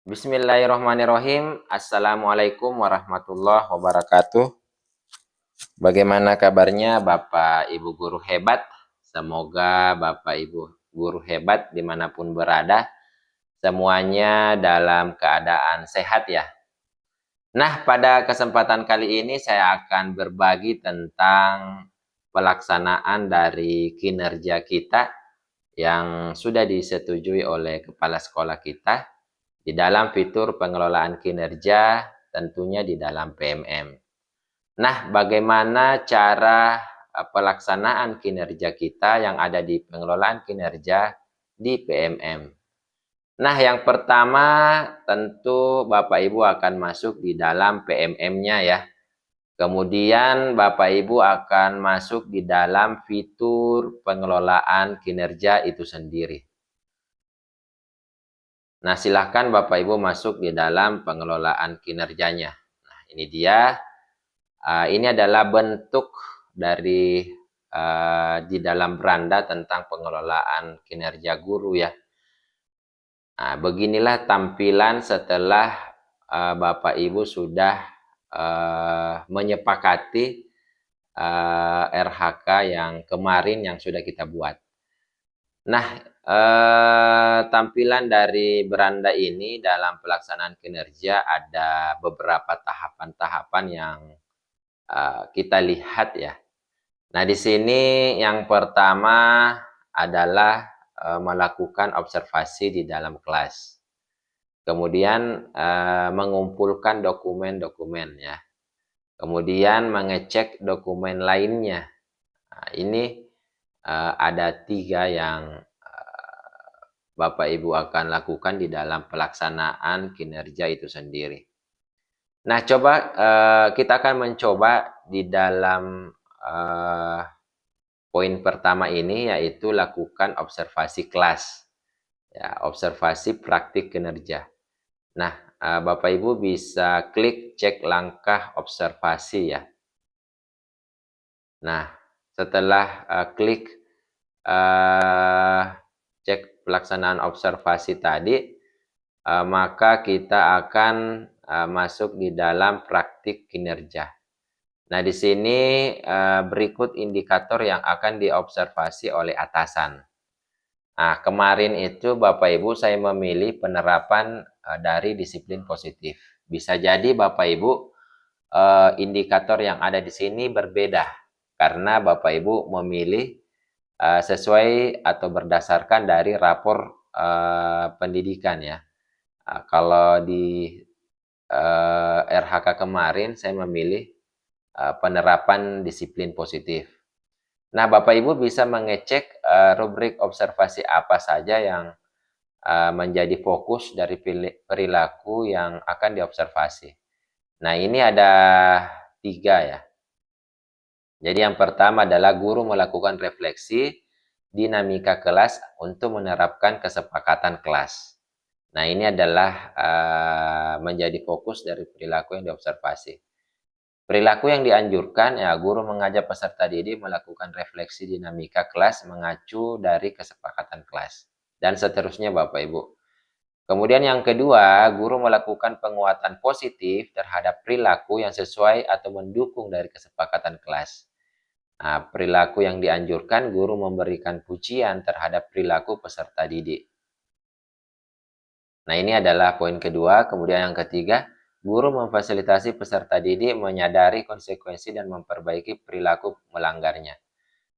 Bismillahirrahmanirrahim. Assalamualaikum warahmatullahi wabarakatuh. Bagaimana kabarnya Bapak Ibu guru hebat? Semoga Bapak Ibu guru hebat dimanapun berada, semuanya dalam keadaan sehat ya. Nah, pada kesempatan kali ini saya akan berbagi tentang pelaksanaan dari kinerja kita yang sudah disetujui oleh kepala sekolah kita di dalam fitur pengelolaan kinerja, tentunya di dalam PMM. Nah, bagaimana cara pelaksanaan kinerja kita yang ada di pengelolaan kinerja di PMM? Nah, yang pertama tentu Bapak Ibu akan masuk di dalam PMM-nya ya. Kemudian Bapak Ibu akan masuk di dalam fitur pengelolaan kinerja itu sendiri. Nah, silahkan Bapak Ibu masuk di dalam pengelolaan kinerjanya. Nah, ini dia. Ini adalah bentuk dari di dalam beranda tentang pengelolaan kinerja guru ya. Nah, beginilah tampilan setelah Bapak Ibu sudah menyepakati RHK yang kemarin yang sudah kita buat. Nah, tampilan dari beranda ini dalam pelaksanaan kinerja ada beberapa tahapan-tahapan yang kita lihat ya. Nah, di sini yang pertama adalah melakukan observasi di dalam kelas. Kemudian mengumpulkan dokumen-dokumen ya. Kemudian mengecek dokumen lainnya. Nah, ini ada 3 yang Bapak Ibu akan lakukan di dalam pelaksanaan kinerja itu sendiri. Nah, coba kita akan mencoba di dalam poin pertama ini, yaitu lakukan observasi kelas. Ya, observasi praktik kinerja. Nah, Bapak Ibu bisa klik cek langkah observasi ya. Nah, setelah klik cek pelaksanaan observasi tadi, maka kita akan masuk di dalam praktik kinerja. Nah, di sini berikut indikator yang akan diobservasi oleh atasan. Nah, kemarin itu Bapak Ibu saya memilih penerapan dari disiplin positif. Bisa jadi Bapak Ibu indikator yang ada di sini berbeda karena Bapak Ibu memilih sesuai atau berdasarkan dari rapor pendidikan ya. Kalau di RHK kemarin saya memilih penerapan disiplin positif. Nah, Bapak Ibu bisa mengecek rubrik observasi apa saja yang menjadi fokus dari perilaku yang akan diobservasi. Nah, ini ada 3 ya. Jadi yang pertama adalah guru melakukan refleksi dinamika kelas untuk menerapkan kesepakatan kelas. Nah, ini adalah menjadi fokus dari perilaku yang diobservasi. Perilaku yang dianjurkan, ya guru mengajak peserta didik melakukan refleksi dinamika kelas mengacu dari kesepakatan kelas. Dan seterusnya Bapak Ibu. Kemudian yang kedua, guru melakukan penguatan positif terhadap perilaku yang sesuai atau mendukung dari kesepakatan kelas. Nah, perilaku yang dianjurkan, guru memberikan pujian terhadap perilaku peserta didik. Nah, ini adalah poin kedua. Kemudian yang ketiga, guru memfasilitasi peserta didik menyadari konsekuensi dan memperbaiki perilaku melanggarnya.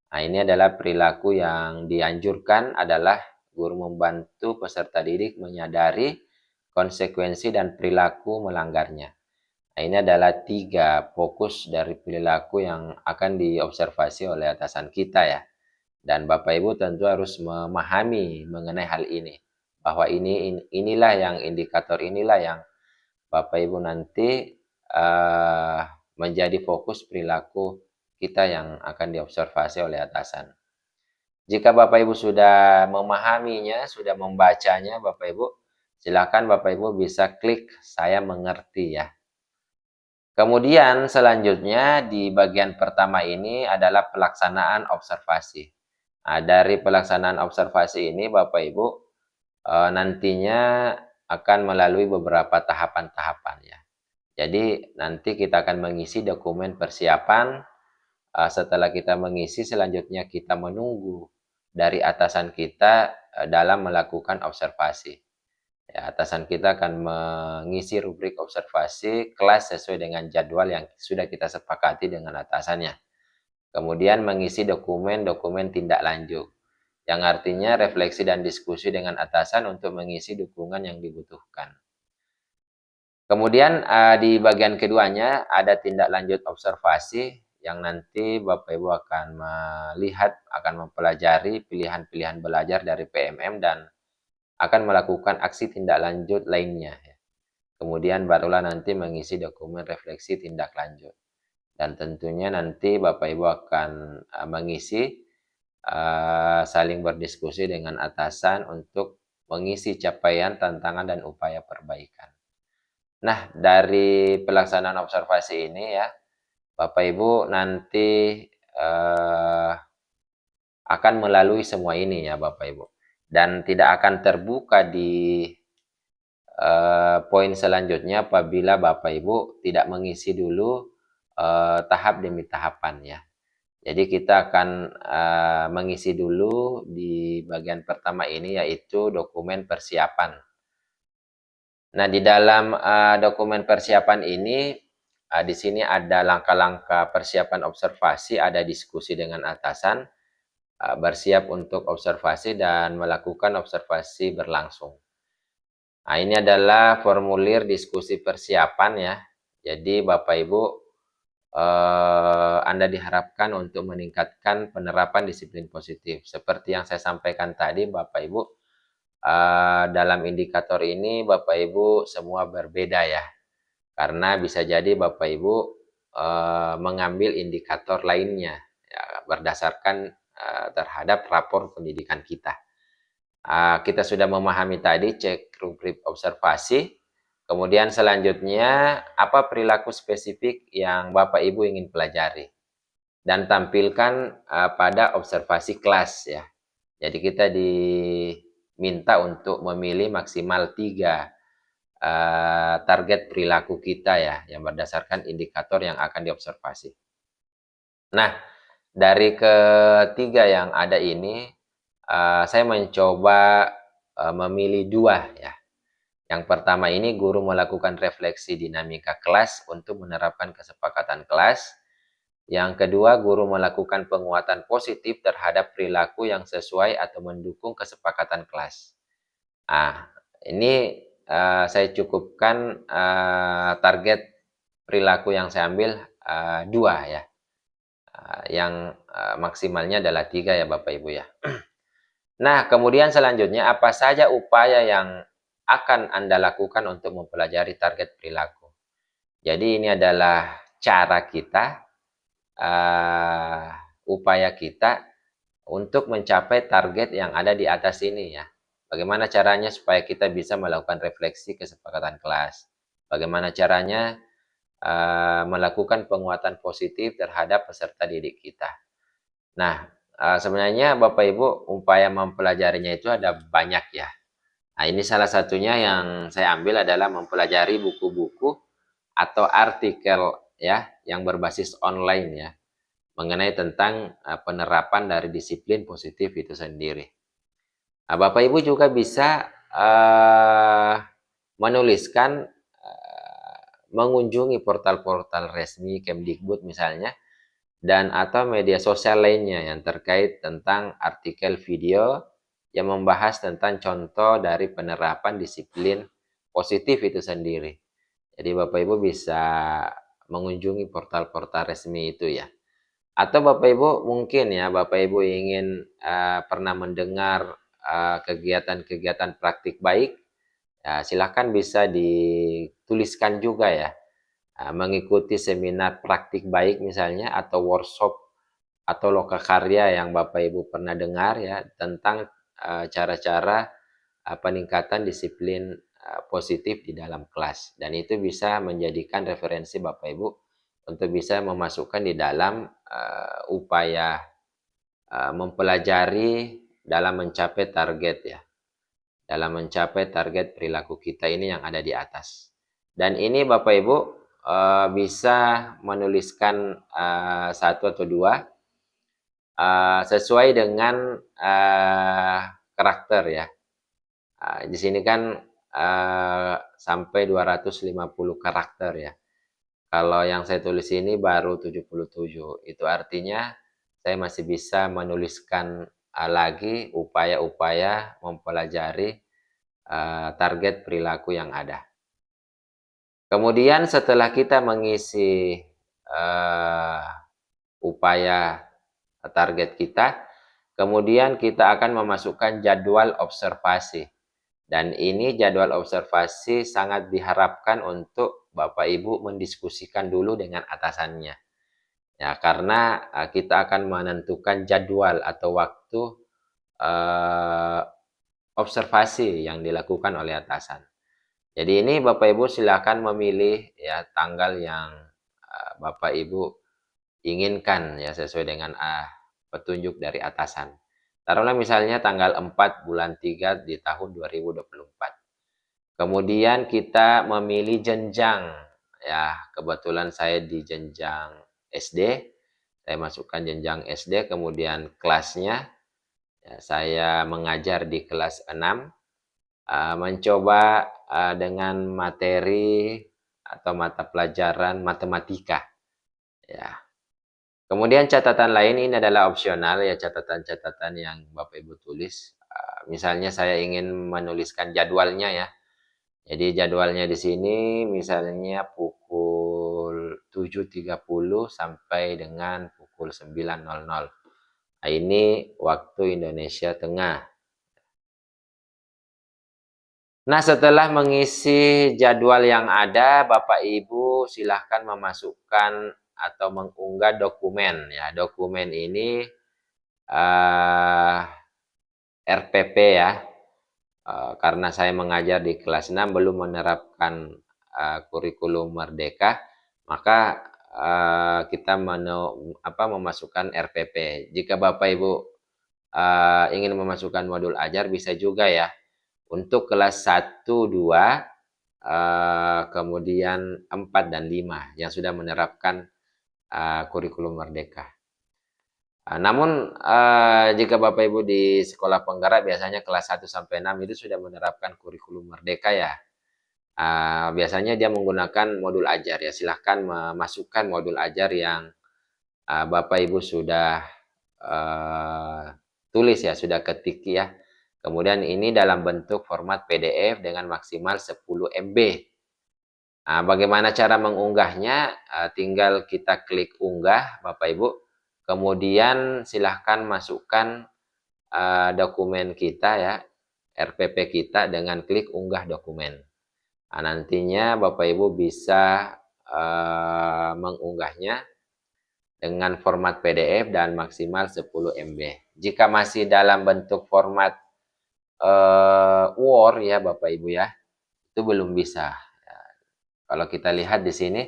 Nah, ini adalah perilaku yang dianjurkan adalah guru membantu peserta didik menyadari konsekuensi dan perilaku melanggarnya. Nah, ini adalah 3 fokus dari perilaku yang akan diobservasi oleh atasan kita ya. Dan Bapak Ibu tentu harus memahami mengenai hal ini. Bahwa inilah yang indikator inilah yang Bapak Ibu nanti menjadi fokus perilaku kita yang akan diobservasi oleh atasan. Jika Bapak Ibu sudah memahaminya, sudah membacanya Bapak Ibu, silakan Bapak Ibu bisa klik saya mengerti ya. Kemudian selanjutnya di bagian pertama ini adalah pelaksanaan observasi. Nah, dari pelaksanaan observasi ini Bapak Ibu nantinya akan melalui beberapa tahapan-tahapan ya. Jadi nanti kita akan mengisi dokumen persiapan. Setelah kita mengisi, selanjutnya kita menunggu dari atasan kita dalam melakukan observasi. Ya, atasan kita akan mengisi rubrik observasi kelas sesuai dengan jadwal yang sudah kita sepakati dengan atasannya. Kemudian mengisi dokumen-dokumen tindak lanjut, yang artinya refleksi dan diskusi dengan atasan untuk mengisi dukungan yang dibutuhkan. Kemudian di bagian keduanya ada tindak lanjut observasi yang nanti Bapak Ibu akan melihat, akan mempelajari pilihan-pilihan belajar dari PMM dan akan melakukan aksi tindak lanjut lainnya. Kemudian barulah nanti mengisi dokumen refleksi tindak lanjut. Dan tentunya nanti Bapak Ibu akan mengisi saling berdiskusi dengan atasan untuk mengisi capaian, tantangan, dan upaya perbaikan. Nah, dari pelaksanaan observasi ini ya, Bapak Ibu nanti akan melalui semua ini ya Bapak Ibu. Dan tidak akan terbuka di poin selanjutnya apabila Bapak Ibu tidak mengisi dulu tahap demi tahapan ya. Jadi kita akan mengisi dulu di bagian pertama ini yaitu dokumen persiapan. Nah, di dalam dokumen persiapan ini di sini ada langkah-langkah persiapan observasi, ada diskusi dengan atasan, bersiap untuk observasi dan melakukan observasi berlangsung. Nah, ini adalah formulir diskusi persiapan ya. Jadi Bapak Ibu Anda diharapkan untuk meningkatkan penerapan disiplin positif. Seperti yang saya sampaikan tadi Bapak Ibu, dalam indikator ini Bapak Ibu semua berbeda ya. Karena bisa jadi Bapak Ibu mengambil indikator lainnya ya, berdasarkan terhadap rapor pendidikan kita. Kita sudah memahami tadi cek rubrik observasi. Kemudian selanjutnya apa perilaku spesifik yang Bapak Ibu ingin pelajari dan tampilkan pada observasi kelas ya. Jadi kita diminta untuk memilih maksimal 3 target perilaku kita ya yang berdasarkan indikator yang akan diobservasi. Nah, dari ketiga yang ada ini saya mencoba memilih 2 ya. Yang pertama ini guru melakukan refleksi dinamika kelas untuk menerapkan kesepakatan kelas. Yang kedua, guru melakukan penguatan positif terhadap perilaku yang sesuai atau mendukung kesepakatan kelas. Ini saya cukupkan target perilaku yang saya ambil 2 ya. Yang maksimalnya adalah 3 ya Bapak Ibu ya. Nah, kemudian selanjutnya apa saja upaya yang akan Anda lakukan untuk mempelajari target perilaku. Jadi ini adalah cara kita, upaya kita untuk mencapai target yang ada di atas ini ya. Bagaimana caranya supaya kita bisa melakukan refleksi kesepakatan kelas. Bagaimana caranya melakukan penguatan positif terhadap peserta didik kita. Nah, sebenarnya Bapak Ibu upaya mempelajarinya itu ada banyak ya. Nah, ini salah satunya yang saya ambil adalah mempelajari buku-buku atau artikel ya yang berbasis online ya mengenai tentang penerapan dari disiplin positif itu sendiri. Nah, Bapak Ibu juga bisa menuliskan mengunjungi portal-portal resmi Kemdikbud misalnya dan atau media sosial lainnya yang terkait tentang artikel video yang membahas tentang contoh dari penerapan disiplin positif itu sendiri. Jadi Bapak Ibu bisa mengunjungi portal-portal resmi itu ya. Atau Bapak Ibu mungkin ya Bapak Ibu ingin pernah mendengar kegiatan-kegiatan praktik baik, ya, silahkan bisa dituliskan juga ya. Mengikuti seminar praktik baik misalnya atau workshop atau lokakarya yang Bapak Ibu pernah dengar ya tentang cara-cara peningkatan disiplin positif di dalam kelas, dan itu bisa menjadikan referensi Bapak Ibu untuk bisa memasukkan di dalam upaya mempelajari dalam mencapai target ya. dalam mencapai target perilaku kita ini yang ada di atas. Dan ini Bapak Ibu bisa menuliskan satu atau dua sesuai dengan karakter ya. Di sini kan sampai 250 karakter ya. Kalau yang saya tulis ini baru 77. Itu artinya saya masih bisa menuliskan lagi upaya-upaya mempelajari target perilaku yang ada. Kemudian setelah kita mengisi upaya target kita, kemudian kita akan memasukkan jadwal observasi. Dan ini jadwal observasi sangat diharapkan untuk Bapak Ibu mendiskusikan dulu dengan atasannya. Ya, karena kita akan menentukan jadwal atau waktu observasi yang dilakukan oleh atasan. Jadi ini Bapak Ibu silakan memilih ya tanggal yang Bapak Ibu inginkan ya sesuai dengan petunjuk dari atasan. Taruhlah misalnya tanggal 4 bulan 3 di tahun 2024. Kemudian kita memilih jenjang ya, kebetulan saya di jenjang SD. Saya masukkan jenjang SD, kemudian kelasnya ya, saya mengajar di kelas 6, mencoba dengan materi atau mata pelajaran matematika ya. Kemudian catatan lain ini adalah opsional ya, catatan-catatan yang Bapak Ibu tulis. Misalnya saya ingin menuliskan jadwalnya ya. Jadi jadwalnya di sini misalnya pukul 7.30 sampai dengan pukul 9.00. Nah, ini waktu Indonesia Tengah. Nah, setelah mengisi jadwal yang ada, Bapak Ibu silahkan memasukkan atau mengunggah dokumen ya. Dokumen ini RPP ya. Karena saya mengajar di kelas 6 belum menerapkan kurikulum Merdeka, maka kita memasukkan RPP. Jika Bapak Ibu ingin memasukkan modul ajar bisa juga ya. Untuk kelas 1, 2, kemudian 4 dan 5 yang sudah menerapkan kurikulum Merdeka. Namun jika Bapak Ibu di sekolah penggerak biasanya kelas 1 sampai 6 itu sudah menerapkan kurikulum Merdeka ya. Biasanya dia menggunakan modul ajar ya. Silahkan memasukkan modul ajar yang Bapak Ibu sudah tulis ya, sudah ketik ya. Kemudian ini dalam bentuk format PDF dengan maksimal 10 MB. Bagaimana cara mengunggahnya? Tinggal kita klik unggah Bapak Ibu. Kemudian silahkan masukkan dokumen kita ya, RPP kita dengan klik unggah dokumen. Nantinya Bapak Ibu bisa mengunggahnya dengan format PDF dan maksimal 10 MB. Jika masih dalam bentuk format Word ya Bapak Ibu ya, itu belum bisa. Kalau kita lihat di sini,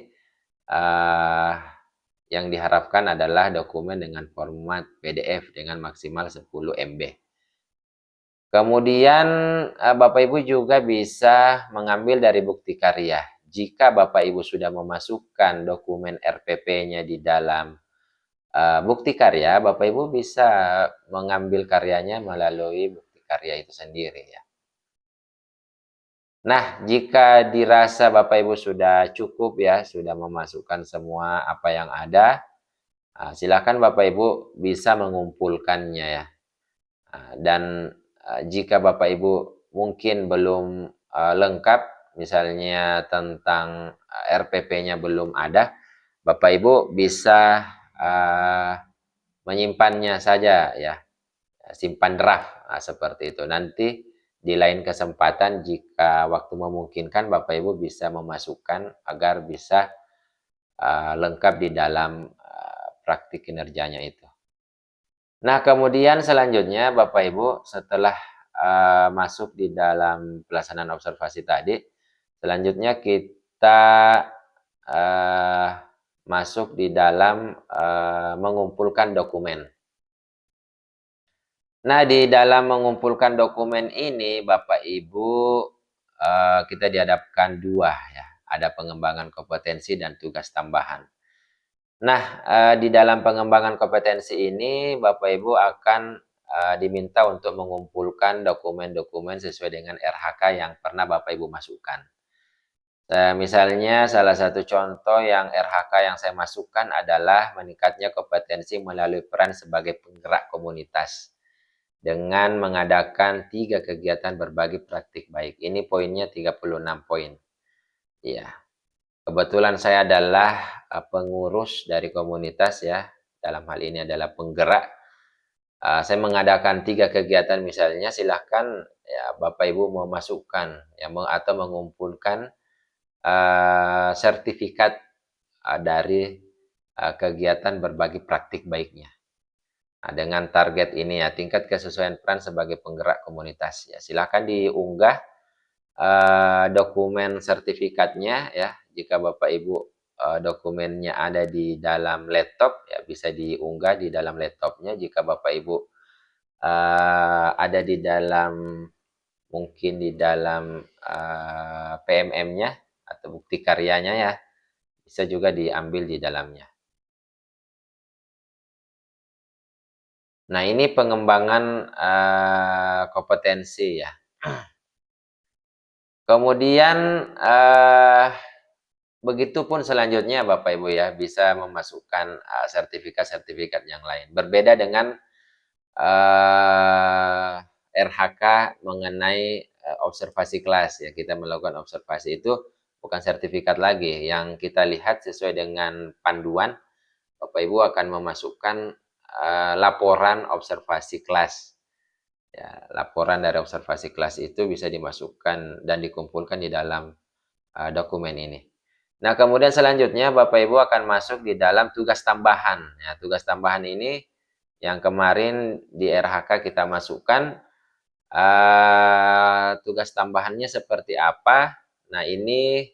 yang diharapkan adalah dokumen dengan format PDF dengan maksimal 10 MB. Kemudian Bapak Ibu juga bisa mengambil dari bukti karya. Jika Bapak Ibu sudah memasukkan dokumen RPP-nya di dalam bukti karya, Bapak Ibu bisa mengambil karyanya melalui bukti karya itu sendiri ya. Nah, jika dirasa Bapak Ibu sudah cukup ya, sudah memasukkan semua apa yang ada, silakan Bapak Ibu bisa mengumpulkannya ya. Dan jika Bapak Ibu mungkin belum lengkap, misalnya tentang RPP-nya belum ada, Bapak Ibu bisa menyimpannya saja ya, simpan draft seperti itu. Nanti di lain kesempatan jika waktu memungkinkan Bapak Ibu bisa memasukkan agar bisa lengkap di dalam praktik kinerjanya itu. Nah, kemudian selanjutnya Bapak Ibu setelah masuk di dalam pelaksanaan observasi tadi, selanjutnya kita masuk di dalam mengumpulkan dokumen. Nah, di dalam mengumpulkan dokumen ini, Bapak Ibu, kita dihadapkan dua ya. Ada pengembangan kompetensi dan tugas tambahan. Nah, di dalam pengembangan kompetensi ini, Bapak Ibu akan diminta untuk mengumpulkan dokumen-dokumen sesuai dengan RHK yang pernah Bapak Ibu masukkan. Misalnya salah satu contoh yang RHK yang saya masukkan adalah meningkatnya kompetensi melalui peran sebagai penggerak komunitas dengan mengadakan 3 kegiatan berbagi praktik baik. Ini poinnya 36 poin. Iya. Kebetulan saya adalah pengurus dari komunitas ya. Dalam hal ini adalah penggerak. Saya mengadakan 3 kegiatan misalnya, silahkan ya Bapak Ibu memasukkan ya atau mengumpulkan sertifikat dari kegiatan berbagi praktik baiknya. Nah, dengan target ini ya, tingkat kesesuaian peran sebagai penggerak komunitas ya, silakan diunggah dokumen sertifikatnya ya. Jika Bapak Ibu dokumennya ada di dalam laptop ya, bisa diunggah di dalam laptopnya. Jika Bapak Ibu ada di dalam, mungkin di dalam PMM-nya atau bukti karyanya ya, bisa juga diambil di dalamnya. Nah, ini pengembangan kompetensi ya. Kemudian begitupun selanjutnya Bapak Ibu ya, bisa memasukkan sertifikat-sertifikat yang lain. Berbeda dengan RHK mengenai observasi kelas ya. Kita melakukan observasi itu bukan sertifikat lagi. Yang kita lihat sesuai dengan panduan, Bapak Ibu akan memasukkan laporan observasi kelas. Ya, laporan dari observasi kelas itu bisa dimasukkan dan dikumpulkan di dalam dokumen ini. Nah, kemudian selanjutnya Bapak Ibu akan masuk di dalam tugas tambahan. Ya, tugas tambahan ini yang kemarin di RHK kita masukkan, tugas tambahannya seperti apa? Nah, ini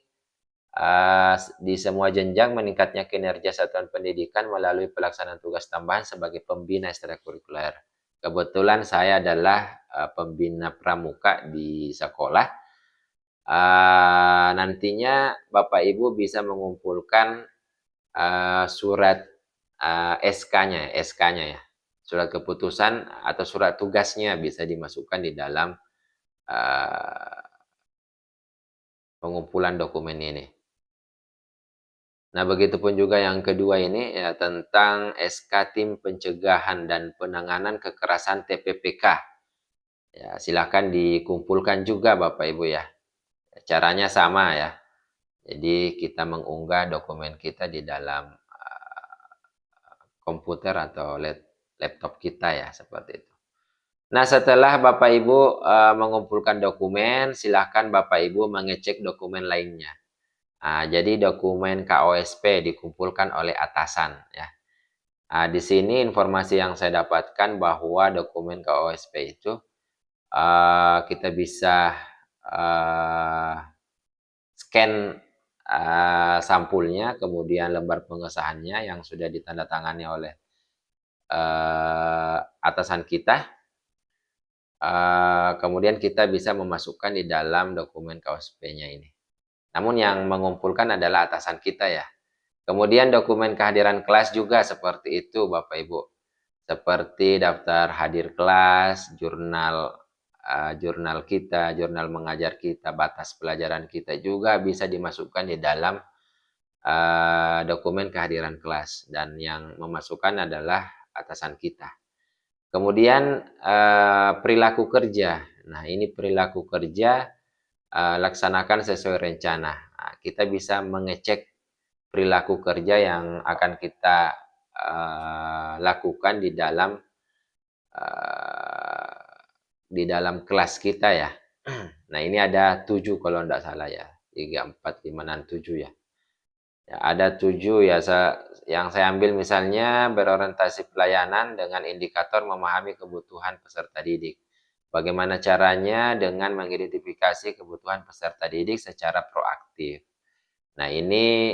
di semua jenjang meningkatnya kinerja satuan pendidikan melalui pelaksanaan tugas tambahan sebagai pembina ekstrakurikuler. Kebetulan saya adalah pembina pramuka di sekolah. Nantinya Bapak Ibu bisa mengumpulkan surat SK-nya, SK-nya ya, surat keputusan atau surat tugasnya bisa dimasukkan di dalam pengumpulan dokumen ini. Nah, begitupun juga yang kedua ini ya, tentang SK Tim Pencegahan dan Penanganan Kekerasan TPPK. Ya, silakan dikumpulkan juga Bapak Ibu ya. Caranya sama ya. Jadi kita mengunggah dokumen kita di dalam komputer atau laptop kita ya, seperti itu. Nah, setelah Bapak Ibu mengumpulkan dokumen, silahkan Bapak Ibu mengecek dokumen lainnya. Jadi dokumen KOSP dikumpulkan oleh atasan ya. Di sini informasi yang saya dapatkan bahwa dokumen KOSP itu kita bisa scan sampulnya, kemudian lembar pengesahannya yang sudah ditandatangani oleh atasan kita. Kemudian kita bisa memasukkan di dalam dokumen KOSP-nya ini. Namun yang mengumpulkan adalah atasan kita ya. Kemudian dokumen kehadiran kelas juga seperti itu Bapak Ibu. Seperti daftar hadir kelas, jurnal kita, jurnal mengajar kita, batas pelajaran kita juga bisa dimasukkan di dalam dokumen kehadiran kelas. Dan yang memasukkan adalah atasan kita. Kemudian perilaku kerja. Nah, ini perilaku kerja laksanakan sesuai rencana. Nah, kita bisa mengecek perilaku kerja yang akan kita lakukan di dalam kelas kita ya. Nah, ini ada 7 kalau tidak salah ya. 3, 4, 5, dan 7 ya. Ya, ada 7 ya, yang saya ambil misalnya berorientasi pelayanan dengan indikator memahami kebutuhan peserta didik. Bagaimana caranya dengan mengidentifikasi kebutuhan peserta didik secara proaktif. Nah, ini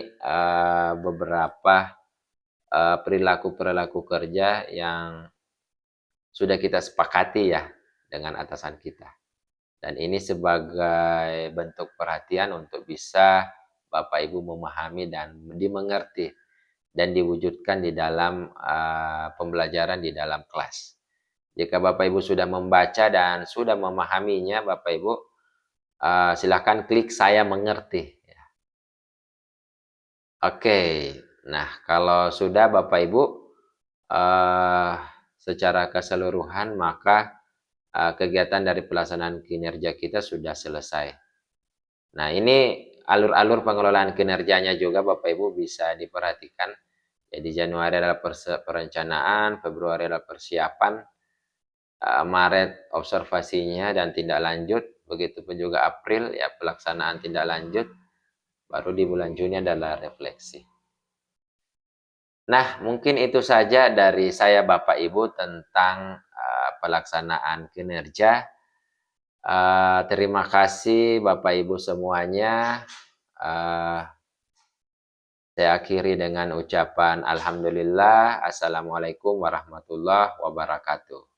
beberapa perilaku-perilaku kerja yang sudah kita sepakati ya dengan atasan kita. Dan ini sebagai bentuk perhatian untuk bisa Bapak Ibu memahami dan dimengerti dan diwujudkan di dalam pembelajaran di dalam kelas. Jika Bapak Ibu sudah membaca dan sudah memahaminya, Bapak Ibu silahkan klik saya mengerti. Oke, nah kalau sudah Bapak Ibu secara keseluruhan maka kegiatan dari pelaksanaan kinerja kita sudah selesai. Nah ini alur-alur pengelolaan kinerjanya juga Bapak Ibu bisa diperhatikan. Jadi Januari adalah perencanaan, Februari adalah persiapan, Maret observasinya dan tindak lanjut, begitupun juga April ya pelaksanaan tindak lanjut, baru di bulan Juni adalah refleksi. Nah, mungkin itu saja dari saya Bapak Ibu tentang pelaksanaan kinerja. Terima kasih Bapak Ibu semuanya. Saya akhiri dengan ucapan Alhamdulillah. Assalamualaikum warahmatullahi wabarakatuh.